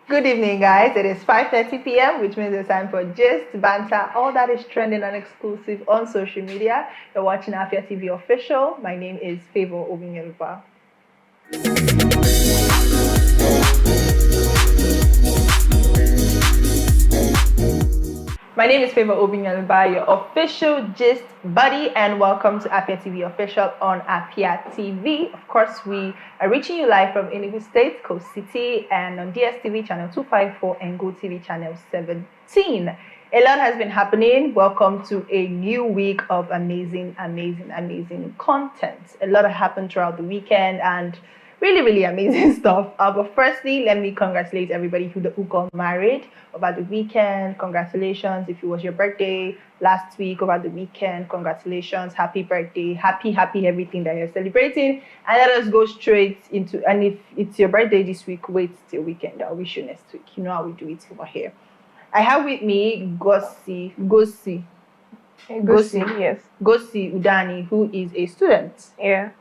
Good evening, guys. It is 5:30 p.m., which means it's time for gist, banter, all that is trending and exclusive on social media. You're watching Afia TV official. My name is Favor Ojuelegba. My name is Favor Ojuelegba, your official gist buddy, and welcome to Afia TV official on Afia TV. Of course, we are reaching you live from Enugu State, Coast City, and on DSTV channel 254 and Go TV channel 17. A lot has been happening. Welcome to a new week of amazing content. A lot happened throughout the weekend and really amazing stuff. But firstly, let me congratulate everybody who got married over the weekend. Congratulations. If it was your birthday last week over the weekend, congratulations. Happy birthday. Happy everything that you're celebrating. And let us go straight into, and if it's your birthday this week, wait till weekend. I'll wish you next week. You know how we do it over here. I have with me Gosi, yes. Gosi Udani, who is a student. Yeah.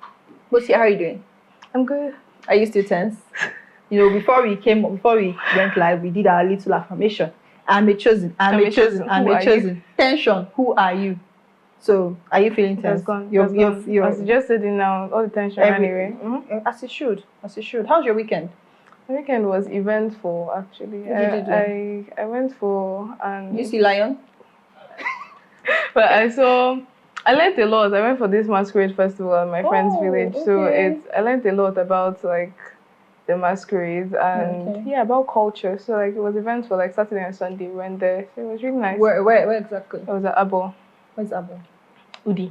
Gosi, how are you doing? I'm good. Are you still tense? You know, before we went live, we did our little affirmation. I'm a chosen. Tension. Who are you? So, are you feeling tense? You're as you just said it now, all the tension anyway. Mm-hmm. As it should. How's your weekend? My weekend was eventful, actually. I went for You see lion? But I learned a lot. I went for this masquerade festival at my friend's village. Okay. So I learned a lot about like the masquerades and about culture. So like it was events for like Saturday and Sunday. We went there. So it was really nice. Where exactly? It was at Abo. Where's Abo? Udi.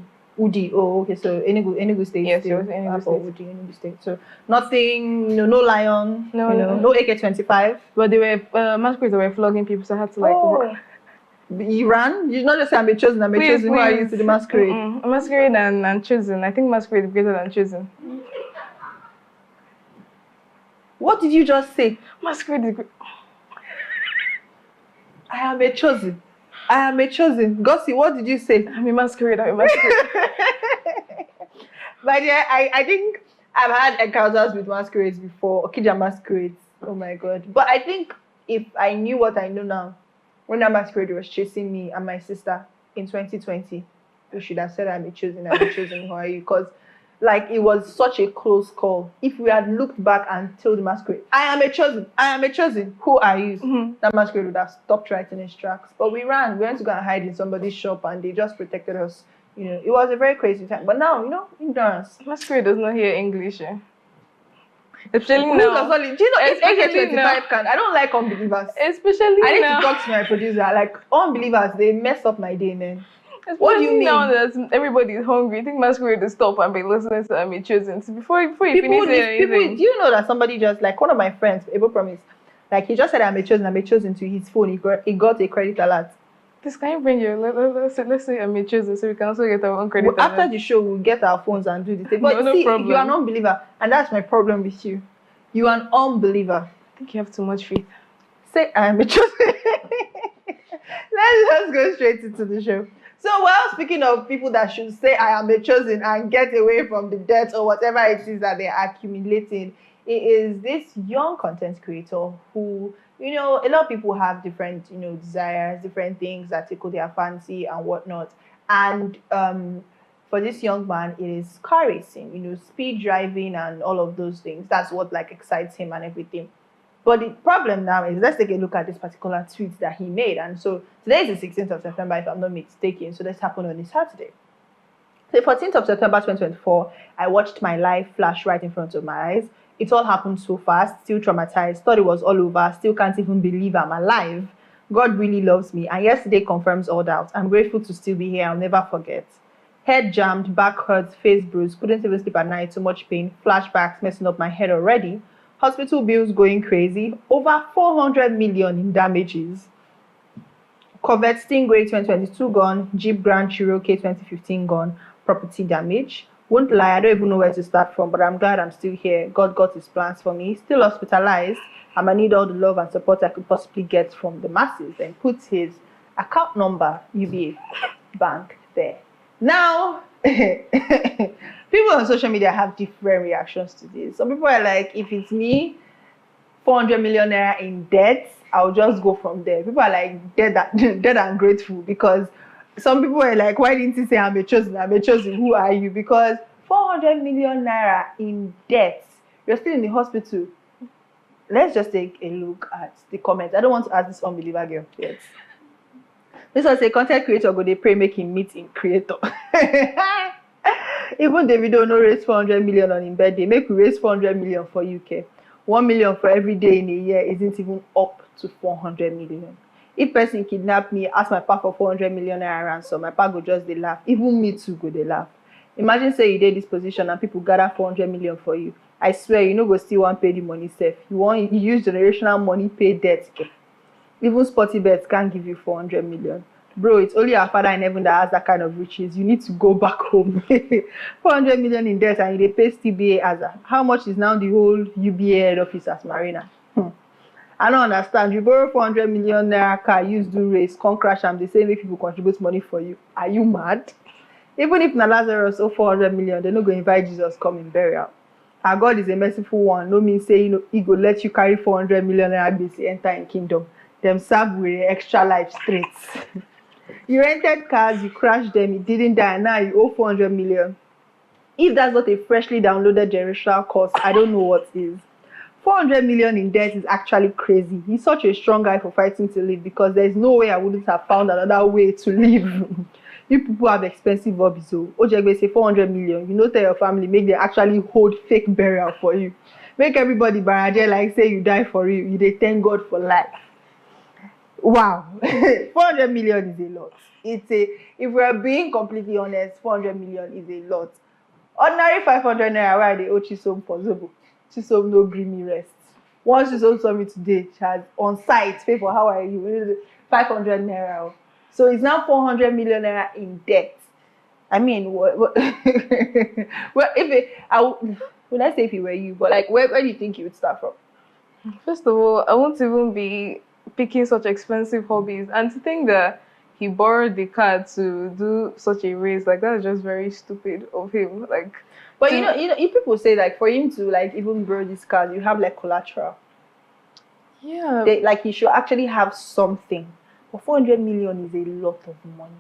Oh, okay. So Enugu State. Yes, still. it was Enugu State. Enugu State. So nothing, no lion, no AK-25. But they were masquerades that were flogging people, so I had to like. You ran? You not just say I'm a chosen. Who are you to the masquerade? Masquerade and chosen. I think masquerade is greater than chosen. What did you just say? Masquerade is great. I am a chosen. Gossi, what did you say? I'm a masquerade. But yeah, I think I've had encounters with masquerades before. Okija masquerades. Oh my god. But I think if I knew what I know now, when that masquerade was chasing me and my sister in 2020, we should have said I'm a chosen, who are you? Because like it was such a close call. If we had looked back and told the masquerade, I am a chosen, who are you? Mm-hmm. That masquerade would have stopped right in its tracks. But we ran. We went to go and hide in somebody's shop and they just protected us. You know, it was a very crazy time. But now, ignorance. Masquerade does not hear English. Especially now. Do you know, if AK-25 can, I don't like unbelievers. Especially now. I need to talk to my producer. Like, unbelievers, they mess up my day, man. What do you mean? Now that everybody is hungry, I think masquerade to stop and be listening to I'm chosen. So before you finish anything. Do you know that somebody just, like one of my friends, Able Promise, like he just said I'm chosen to his phone. He got a credit alert. This can you bring your let's say I'm chosen so we can also get our own credit alert. After the show, we'll get our phones and do the thing. But no problem. You're an unbeliever, and that's my problem with you. You're an unbeliever. I think you have too much faith. Say I'm chosen. Let's go straight into the show. So while speaking of people that should say I am a chosen and get away from the debt or whatever it is that they're accumulating, it is this young content creator who, a lot of people have different, desires, different things that tickle their fancy and whatnot. And for this young man, it is car racing, speed driving and all of those things. That's what excites him and everything. But the problem now is, let's take a look at this particular tweet that he made. And so today is the 16th of September, if I'm not mistaken. So this happened on a Saturday. So the 14th of September 2024, I watched my life flash right in front of my eyes. It all happened so fast, still traumatized, thought it was all over, still can't even believe I'm alive. God really loves me. And yesterday confirms all doubt. I'm grateful to still be here. I'll never forget. Head jammed, back hurts, face bruised, couldn't even sleep at night, so much pain, flashbacks messing up my head already. Hospital bills going crazy, over 400 million in damages. Corvette Stingray 2022 gone, Jeep Grand Cherokee 2015 gone, property damage. Won't lie, I don't even know where to start from, but I'm glad I'm still here. God got his plans for me. Still hospitalized. I might need all the love and support I could possibly get from the masses. Then put his account number, UBA bank there. Now, people on social media have different reactions to this. Some people are like, if it's me, 400 million naira in debt, I'll just go from there. People are like dead and grateful, because some people were like, why didn't you say I'm a chosen? Who are you? Because 400 million naira in debt, you're still in the hospital. Let's just take a look at the comments. I don't want to ask this unbeliever girl yet. This was a content creator go they pray make him meet in creator. Even Davido no raise 400 million on his birthday. Make we raise 400 million for UK. 1 million for every day in a year isn't even up to 400 million. If person kidnap me, ask my papa for 400 million naira ransom, my papa go just they laugh. Even me too go they laugh. Imagine say you did this position and people gather 400 million for you. I swear you no go still want pay the money safe. You use generational money pay debt. Even sporty bets can't give you 400 million. Bro, it's only our Father in heaven that has that kind of riches. You need to go back home. 400 million in debt and they pay TBA as how much is now the whole UBA head office as Marina? I don't understand. You borrow 400 million naira car, use do race, come crash and they say make people contribute money for you. Are you mad? Even if Lazarus owe 400 million, they're not going to invite Jesus come in burial. Our God is a merciful one. No means say he go let you carry 400 million naira BC enter in kingdom. Them serve with extra life streets. You rented cars, you crashed them, it didn't die, now you owe 400 million. If that's not a freshly downloaded generational course, I don't know what is. 400 million in debt is actually crazy. He's such a strong guy for fighting to live, because there's no way I wouldn't have found another way to live. You people have expensive hobbies. So Ojuelegba say 400 million. You know, tell your family, make them actually hold fake burial for you. Make everybody baraje like say you die for real. You they thank God for life. Wow. 400 million is a lot. If we're being completely honest, 400 million is a lot. Ordinary 500 naira where they owe Chisom for Zobo. Chisom no green rest. Once Chisom saw me today, she has on site pay for how are you 500 naira. So it's now 400 million naira in debt. I mean, what well, would I say if it were you, but like, where do you think you would start from? First of all, I won't even be picking such expensive hobbies, and to think that he borrowed the car to do such a race, like that's just very stupid of him. Like, but you know, if people say like for him to like even borrow this car, you have like collateral. Yeah. Like he should actually have something. But 400 million is a lot of money.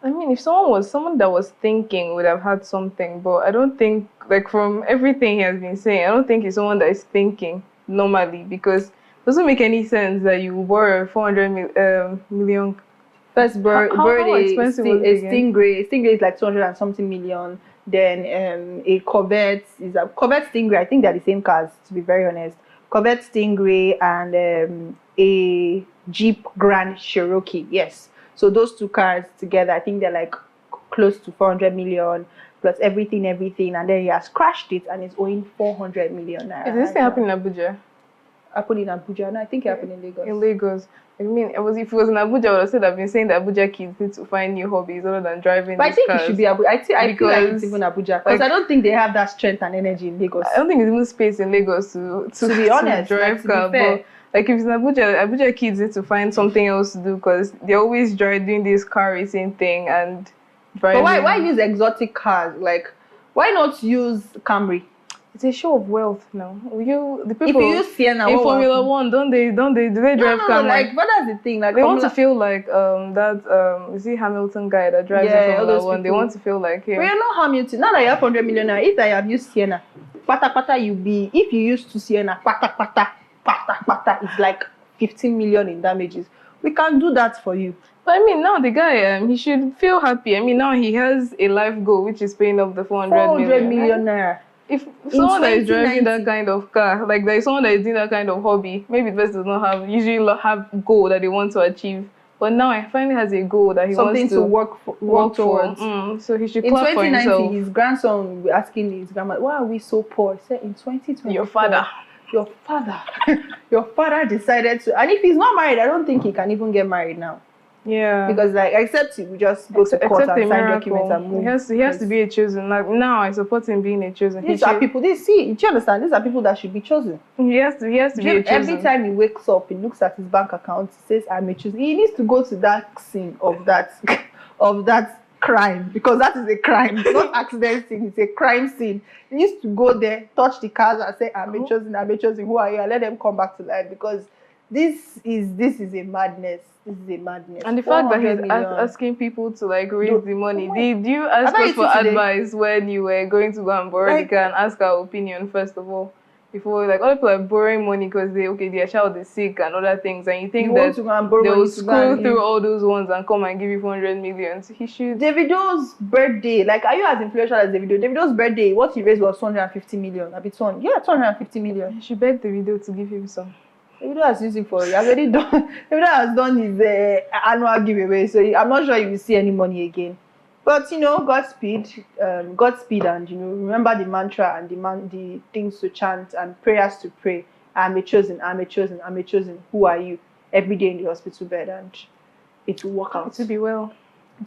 I mean, if someone that was thinking would have had something, but I don't think, like from everything he has been saying, I don't think he's someone that is thinking normally, because it doesn't make any sense that you borrow 400 million. First, how expensive was it again? Stingray is like 200 and something million. Then a Corvette is a Corvette Stingray. I think they're the same cars, to be very honest. Corvette Stingray and a Jeep Grand Cherokee. Yes. So those two cars together, I think they're like close to 400 million plus everything, and then he has crashed it and is owing 400 million naira. Is this thing happening in Abuja? Happened in Abuja? No, I think it happened in Lagos. In Lagos. I mean, if it was in Abuja, I would have said I've been saying that Abuja kids need to find new hobbies other than driving. But I think cars. It should be Abuja. I feel like it's even Abuja, because I don't think they have that strength and energy in Lagos. I don't think there's even space in Lagos to be honest, to drive car. But like if it's in Abuja kids need to find something else to do, because they're always doing this car racing thing and driving. But why use exotic cars? Like, why not use Camry? It's a show of wealth now. The people if you use Sienna in Formula 1, do they drive Camry? No, like, but that's the thing. Like, they want to feel like is he Hamilton guy that drives in Formula 1? They want to feel like him. But you're not Hamilton. Now that you have 100 million, if I have used Sienna, pata if you used to Sienna, pata it's like 15 million in damages. We can do that for you. But I mean, now the guy, he should feel happy. I mean, now he has a life goal, which is paying off the 400 million naira. If someone that is driving that kind of car, like there is someone that is doing that kind of hobby, maybe the person does not usually have goal that they want to achieve. But now he finally has a goal that he wants to work towards. So he should clap for himself. In 2090, his grandson will be asking his grandma, why are we so poor? He said, in 2020, your father decided to, and if he's not married, I don't think he can even get married now. Yeah. Because like, except he just go to court and sign documents and move. He has to be a chosen. Like now, I support him being a chosen. These are people. Do you understand? These are people that should be chosen. He has to be a chosen. Every time he wakes up, he looks at his bank account. He says, "I'm a chosen." He needs to go to that scene of that crime, because that is a crime. It's not accident scene, it's a crime scene. He needs to go there, touch the cars and say, I'm a chosen, who are you? And let them come back to life, because this is a madness. This is a madness. And the fact that he's 400 million. asking people to like raise the money. Did you ask thought us you for see today. advice when you were going to go and borrow the car and ask our opinion first of all? Before, like, other people are borrowing money because their child is sick and other things, and you think You want to go and borrow they money will to go scroll and through live. all those ones and come and give you 400 million. So he should. Davido's birthday, like, are you as influential as Davido? Davido's birthday, what he raised was 250 million. A bit 250 million. You should beg the video to give him some. Davido has used it for you. I've already done. Davido has done his annual giveaway, so I'm not sure you will see any money again. But Godspeed, and remember the mantra and the things to chant and prayers to pray. I'm a chosen, I'm a chosen, I'm a chosen. Who are you? Every day in the hospital bed, and it will work out. To be well.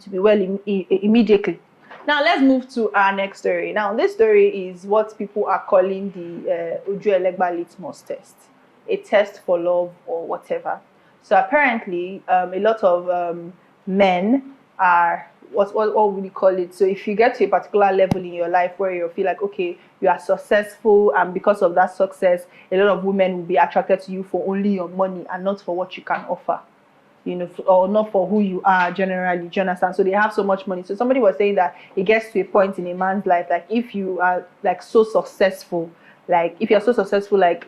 To be well immediately. Now let's move to our next story. Now this story is what people are calling the Ojuelegba Litmus test, a test for love or whatever. So apparently, a lot of men are what would you call it? So if you get to a particular level in your life where you feel like, okay, you are successful, and because of that success, a lot of women will be attracted to you for only your money and not for what you can offer, or not for who you are generally. Do you understand? So they have so much money. So somebody was saying that it gets to a point in a man's life, like if you are like so successful, like if you're so successful, like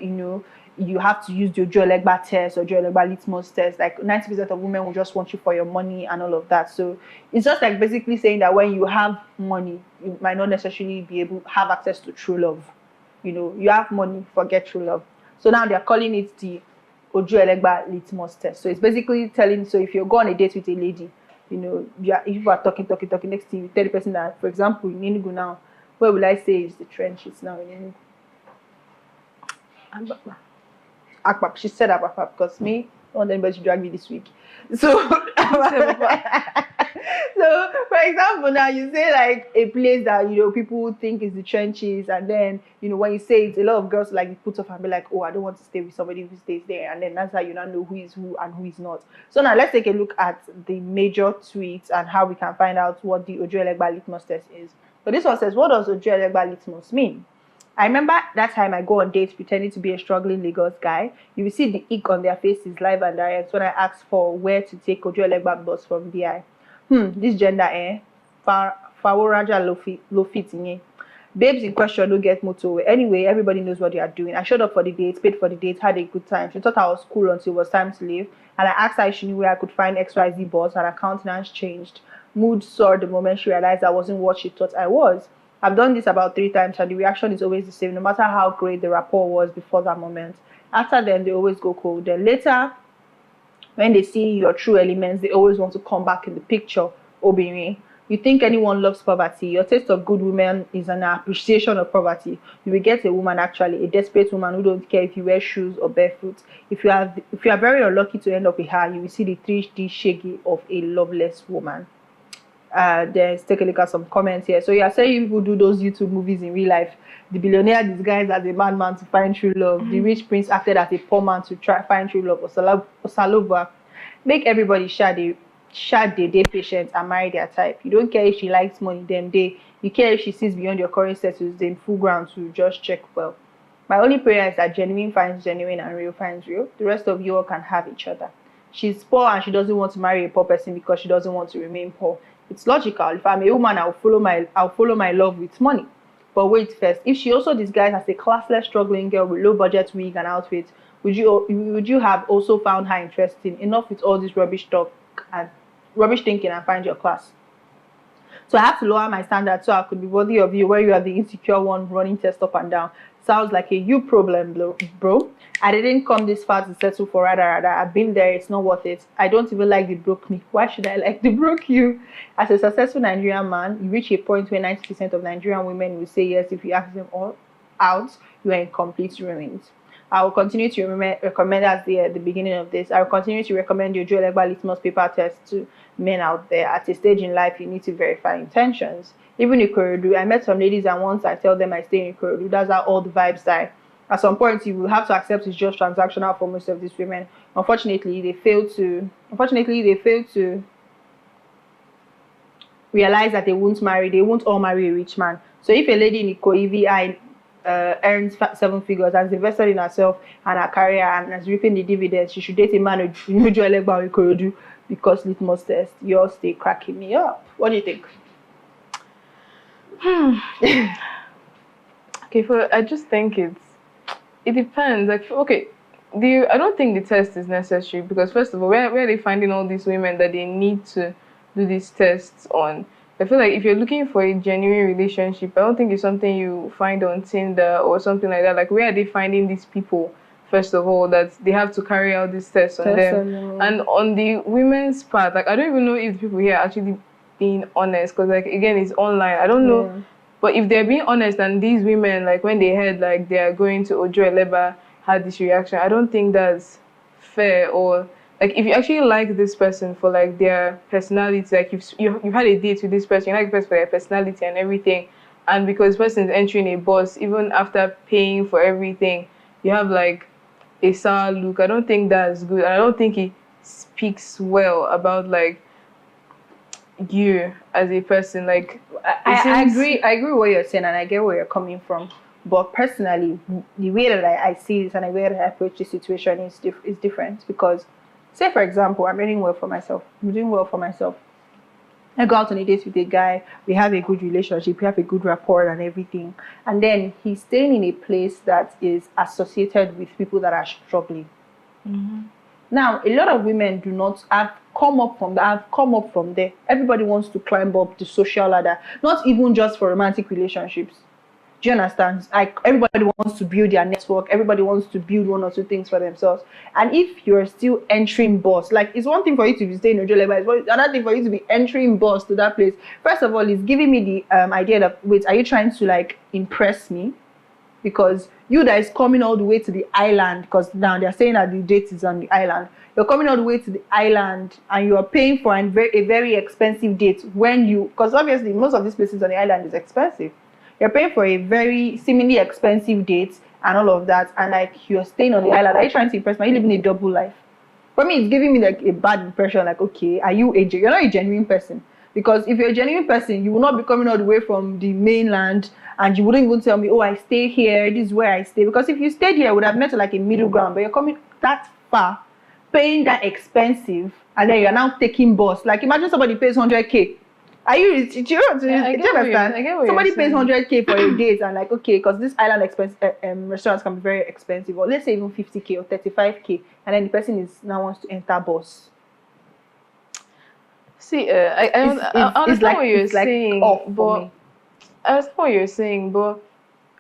you have to use the Ojuelegba test or Ojuelegba Litmus test. Like 90% of women will just want you for your money and all of that. So it's just like basically saying that when you have money, you might not necessarily be able to have access to true love. You have money, forget true love. So now they're calling it the Ojuelegba Litmus test. So it's basically telling, so if you go on a date with a lady, if you are talking, next thing you tell the person that, for example, in Enugu now, where will I say is the trenches now in Enugu? Akpap. She said Akpap because me, I don't want anybody to drag me this week. So, so for example, now you say like a place that people think is the trenches, and then when you say it, a lot of girls like put off and be like, oh, I don't want to stay with somebody who stays there, and then that's how you now know who is who and who is not. So now let's take a look at the major tweets and how we can find out what the Ojuelegba Litmus test is. So this one says, what does Ojuelegba Litmus mean? I remember that time I go on dates pretending to be a struggling Lagos guy. You will see the ick on their faces live and direct when I ask for where to take Ojuelegba bus from VI. This gender, Faworaja Lofit. Babes in question don't get motorway. Anyway, everybody knows what they are doing. I showed up for the date, paid for the date, had a good time. She thought I was cool until it was time to leave. And I asked her if she knew where I could find XYZ bus, and her countenance changed. Mood soared the moment she realized I wasn't what she thought I was. I've done this about 3 times, and the reaction is always the same, no matter how great the rapport was before that moment. After then, they always go cold. Then later, when they see your true elements, they always want to come back in the picture. Obìnrin, you think anyone loves poverty? Your taste of good women is an appreciation of poverty. You will get a woman, actually, a desperate woman who don't care if you wear shoes or barefoot. If you are very unlucky to end up with her, you will see the 3D shaggy of a loveless woman. Let's take a look at some comments here. So you are saying people do those YouTube movies in real life. The billionaire disguised as a madman to find true love. The rich prince acted as a poor man to try find true love. Osalova. Make everybody day patient and marry their type. You don't care if she likes money, them day. You care if she sees beyond your current status, then full ground to just check well. My only prayer is that genuine finds genuine and real finds real. The rest of you all can have each other. She's poor and she doesn't want to marry a poor person because she doesn't want to remain poor. It's logical. If I'm a woman, I'll follow my love with money. But wait first, if she also disguised as a classless struggling girl with low budget wig and outfit, would you have also found her interesting? Enough with all this rubbish talk and rubbish thinking and find your class. So I have to lower my standards so I could be worthy of you, where you are the insecure one running test up and down. Sounds like a you problem, bro. I didn't come this far to settle for rather. I've been there, it's not worth it. I don't even like the broke me. Why should I like the broke you? As a successful Nigerian man, you reach a point where 90% of Nigerian women will say yes if you ask them all out. You are in complete ruins. I will continue to recommend as the beginning of this. I will continue to recommend your Ojuelegba Litmus paper test to men out there. At a stage in life, you need to verify intentions. Even in Ikorodu, I met some ladies and once I tell them I stay in Ikorodu, that's how all the vibes die. At some point, you will have to accept it's just transactional for most of these women. Unfortunately, they fail to realize that they won't all marry a rich man. So if a lady in Ikoyi VI earns 7 figures, has invested in herself and her career and is reaping the dividends, she should date a man in Ojuelegba or Ikorodu because litmus test. Yours stay cracking me up. What do you think? Okay, I just think it depends. Like, okay, I don't think the test is necessary because first of all, where are they finding all these women that they need to do these tests on? I feel like if you're looking for a genuine relationship, I don't think it's something you find on Tinder or something like that. Like, where are they finding these people, first of all, that they have to carry out these tests on them? And on the women's part, like, I don't even know if the people here are actually being honest because, like, again, it's online. I don't know. Yeah. But if they're being honest and these women, like, when they heard, like, they are going to Ojuelegba, had this reaction, I don't think that's fair. Or like if you actually like this person for like their personality, like you've had a date with this person, you like the person for their personality and everything, and because this person is entering a bus, even after paying for everything, you have like a sour look. I don't think that's good, and I don't think it speaks well about like you as a person. Like I agree with what you're saying and I get where you're coming from. But personally, the way that I see this and the way that I approach this situation is different because, say for example, I'm doing well for myself. I go out on a date with a guy, we have a good relationship, we have a good rapport and everything. And then he's staying in a place that is associated with people that are struggling. Mm-hmm. Now, a lot of women have come up from there. Everybody wants to climb up the social ladder, not even just for romantic relationships. Do you understand? Like everybody wants to build their network. Everybody wants to build one or two things for themselves. And if you're still entering boss, like it's one thing for you to be staying in Ojuelegba, it's another thing for you to be entering boss to that place. First of all, it's giving me the idea that wait, are you trying to like impress me? Because you that is coming all the way to the island, because now they're saying that the date is on the island. You're coming all the way to the island and you are paying for a very expensive date because obviously most of these places on the island is expensive. You're paying for a very seemingly expensive date and all of that, and like you're staying on the island. Are you trying to impress me? Are you living a double life? For me, it's giving me like a bad impression. Like, okay, you're not a genuine person? Because if you're a genuine person, you will not be coming all the way from the mainland, and you wouldn't even tell me, oh, I stay here. This is where I stay. Because if you stayed here, I would have met like a middle ground. But you're coming that far, paying that expensive, and then you're now taking bus. Like, imagine somebody pays 100K. Do you understand? Somebody pays 100K for a date and like, okay, because this island restaurants can be very expensive, or let's say even 50K or 35K, and then the person now wants to enter bus. See, I understand what you're saying, but I understand what you're saying, but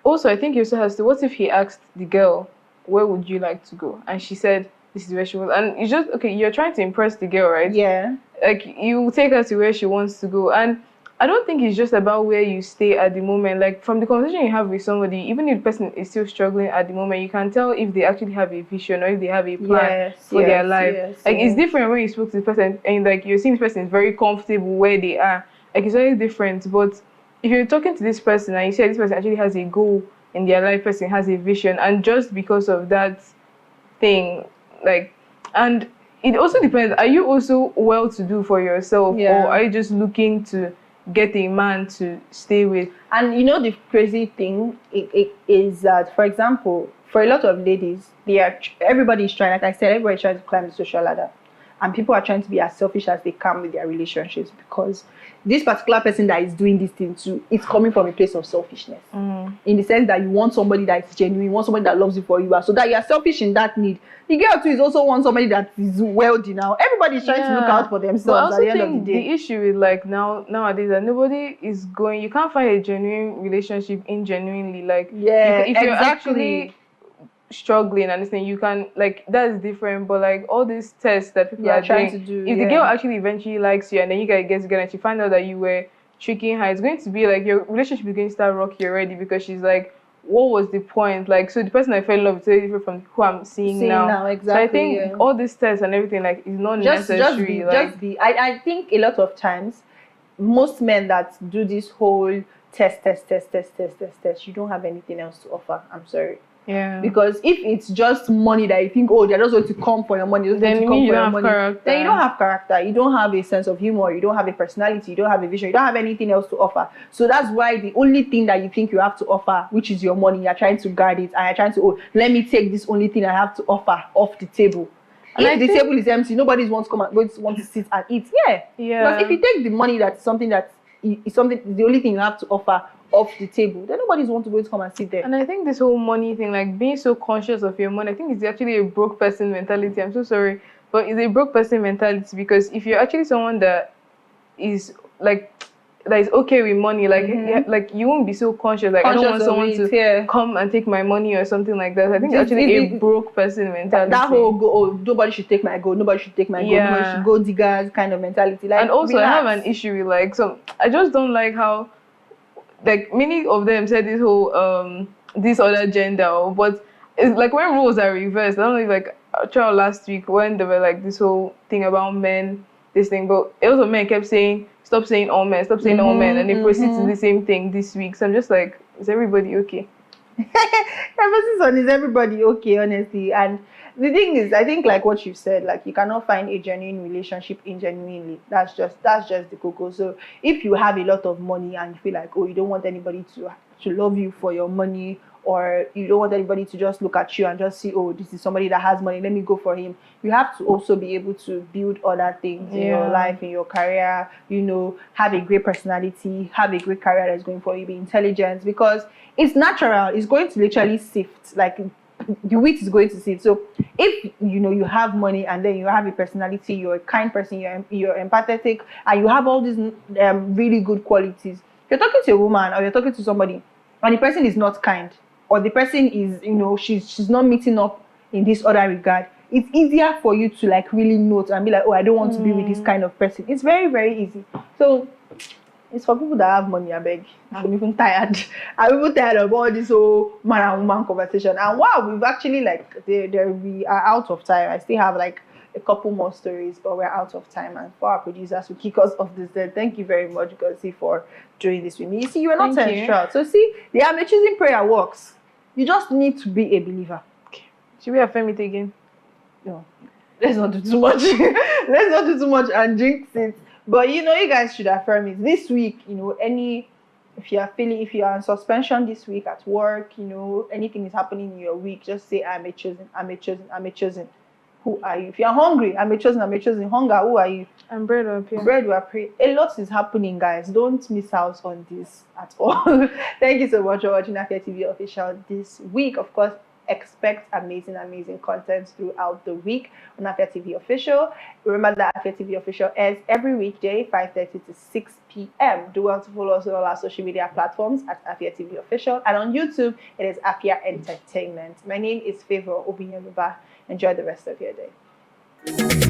also I think you also has to. What if he asked the girl, "Where would you like to go?" and she said, "This is where she was," and it's just okay. You're trying to impress the girl, right? Yeah. Like you take her to where she wants to go, and I don't think it's just about where you stay at the moment. Like from the conversation you have with somebody, even if the person is still struggling at the moment, you can tell if they actually have a vision or if they have a plan for their life. It's different when you spoke to the person and like you're seeing this person is very comfortable where they are. Like it's very different. But if you're talking to this person and you say this person actually has a goal in their life, person has a vision, and just because of that thing, like, and it also depends. Are you also well-to-do for yourself, or are you just looking to get a man to stay with? And you know the crazy thing it is that, for example, for a lot of ladies, everybody's trying. Like I said, everybody's trying to climb the social ladder, and people are trying to be as selfish as they can with their relationships because this particular person that is doing this thing too, it's coming from a place of selfishness. In the sense that you want somebody that is genuine, you want somebody that loves you for you are, so that you are selfish in that need. The girl too is also want somebody that is wealthy now. Everybody's trying to look out for themselves at the end of the day. The issue is like nowadays that nobody is going. You can't find a genuine relationship ingenuinely. Like if you're actually struggling and this thing, you can like that's different. But like all these tests that people are trying to do, if the girl actually eventually likes you and then you guys get together and she finds out that you were tricking her, it's going to be like your relationship is going to start rocky already because she's like, what was the point? Like, so the person I fell in love with is very different from who I'm seeing now. Exactly. So I think all these tests and everything like is not necessary. I think a lot of times most men that do this whole test, you don't have anything else to offer. I'm sorry. Yeah. Because if it's just money that you think, oh, they're just going to come for your money, Then to you come mean for you your don't have money, character. then you don't have character, you don't have a sense of humor, you don't have a personality, you don't have a vision, you don't have anything else to offer. So that's why the only thing that you think you have to offer, which is your money, you're trying to guard it, and you're trying to, oh, let me take this only thing I have to offer off the table. And if the table is empty, nobody's going to want to sit and eat. Yeah. Because if you take the money that's something that is something, the only thing you have to offer off the table, then nobody's going to come and sit there. And I think this whole money thing, like being so conscious of your money, I think it's actually a broke person mentality. I'm so sorry, but it's a broke person mentality, because if you're actually someone that is like that is okay with money, like like you won't be so conscious. Like, I don't want someone to come and take my money or something like that. I think it's actually a broke person mentality. That whole go, oh, nobody should take my gold, nobody should take my gold, nobody should go diggers kind of mentality. Like, and also, relax. I have an issue with, like, so I just don't like how, like, many of them said this whole this other gender, but it's like when roles are reversed. I don't know if, like, I tried last week when they were like this whole thing about men, this thing, but also men kept saying, stop saying all men, stop saying all men, and they proceed to the same thing this week. So I'm just like, is everybody okay? Emphasis on is everybody okay, honestly. And the thing is, I think, like what you said, like, you cannot find a genuine relationship ingenuinely. That's just the cocoa. So if you have a lot of money and you feel like, oh, you don't want anybody to love you for your money, or you don't want anybody to just look at you and just see, oh, this is somebody that has money, let me go for him. You have to also be able to build other things in your life, in your career, have a great personality, have a great career that's going for you, be intelligent, because it's natural. It's going to literally sift, like, the wheat is going to sift. So if you have money and then you have a personality, you're a kind person, you're empathetic, and you have all these really good qualities, you're talking to a woman or you're talking to somebody and the person is not kind, or the person is, she's not meeting up in this other regard, it's easier for you to, like, really note and be like, oh, I don't want to be with this kind of person. It's very, very easy. So it's for people that have money, I beg. I'm even tired. I'm even tired of all this whole man and woman conversation. And wow, we've actually, like, we are out of time. I still have, like, a couple more stories, but we're out of time. And for our producers who kick us off this day, thank you very much, Godsey, for doing this with me. You see, you were not tense. So see, the I'm choosing prayer works. You just need to be a believer. Okay. Should we affirm it again? No. Let's not do too much. Let's not do too much and jinx it. But you guys should affirm it. This week, if you are on suspension this week at work, anything is happening in your week, just say, I'm a chosen, I'm a chosen, I'm a chosen. Who are you? If you're hungry, I'm a chosen, I'm a chosen. Hunger, who are you? I'm bread or Afia. Bread or Afia. A lot is happening, guys. Don't miss out on this at all. Thank you so much for watching Afia TV Official this week. Of course, expect amazing content throughout the week on Afia TV Official. Remember that Afia TV Official airs every weekday, 5:30 to 6 p.m. Do well to follow us on all our social media platforms at Afia TV Official, and on YouTube it is Afia Entertainment. My name is Favor Obinyoluba. Enjoy the rest of your day.